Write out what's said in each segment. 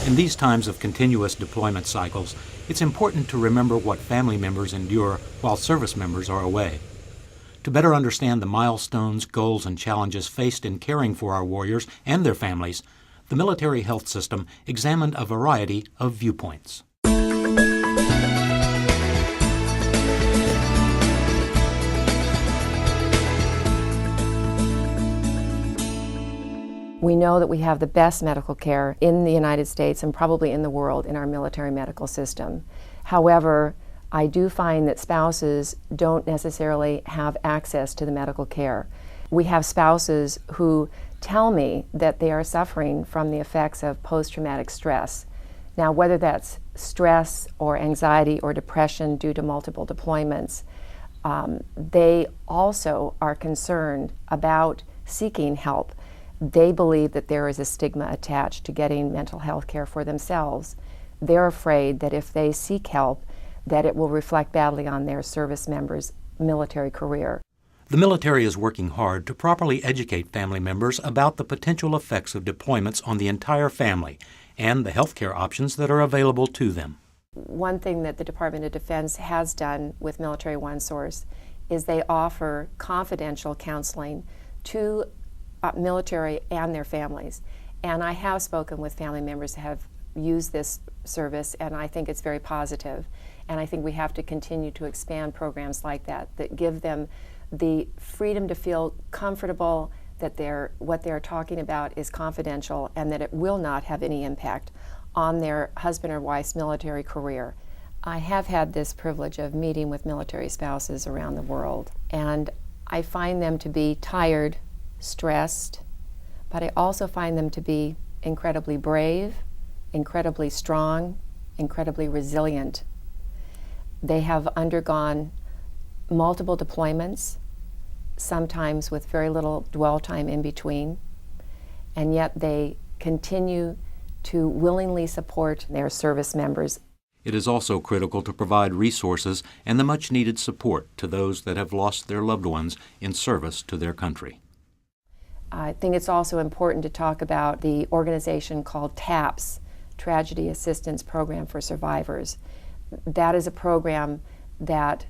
In these times of continuous deployment cycles, it's important to remember what family members endure while service members are away. To better understand the milestones, goals, and challenges faced in caring for our warriors and their families, the military health system examined a variety of viewpoints. We know that we have the best medical care in the United States and probably in the world in our military medical system. However, I do find that spouses don't necessarily have access to the medical care. We have spouses who tell me that they are suffering from the effects of post-traumatic stress. Now, whether that's stress or anxiety or depression due to multiple deployments, they also are concerned about seeking help. They believe that there is a stigma attached to getting mental health care for themselves. They're afraid that if they seek help, that it will reflect badly on their service members' military career. The military is working hard to properly educate family members about the potential effects of deployments on the entire family and the health care options that are available to them. One thing that the Department of Defense has done with Military OneSource is they offer confidential counseling to military and their families. And I have spoken with family members who have used this service, and I think it's very positive. And I think we have to continue to expand programs like that give them the freedom to feel comfortable that what they're talking about is confidential and that it will not have any impact on their husband or wife's military career. I have had this privilege of meeting with military spouses around the world, and I find them to be tired, stressed, but I also find them to be incredibly brave, incredibly strong, incredibly resilient. They have undergone multiple deployments, sometimes with very little dwell time in between, and yet they continue to willingly support their service members. It is also critical to provide resources and the much-needed support to those that have lost their loved ones in service to their country. I think it's also important to talk about the organization called TAPS, Tragedy Assistance Program for Survivors. That is a program that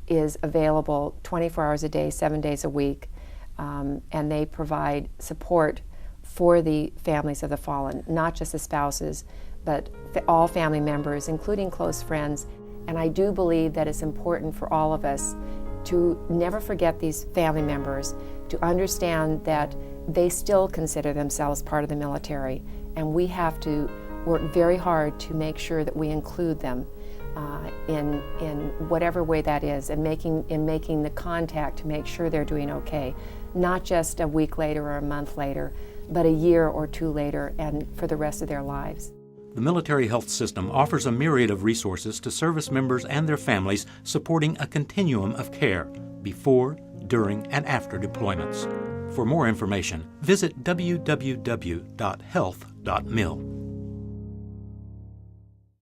is available 24 hours a day, 7 days a week, and they provide support for the families of the fallen, not just the spouses, but all family members, including close friends. And I do believe that it's important for all of us to never forget these family members, to understand that they still consider themselves part of the military, and we have to work very hard to make sure that we include them in whatever way that is, and making the contact to make sure they're doing okay, not just a week later or a month later, but a year or two later and for the rest of their lives. The military health system offers a myriad of resources to service members and their families, supporting a continuum of care before, during, and after deployments. For more information, visit www.health.mil.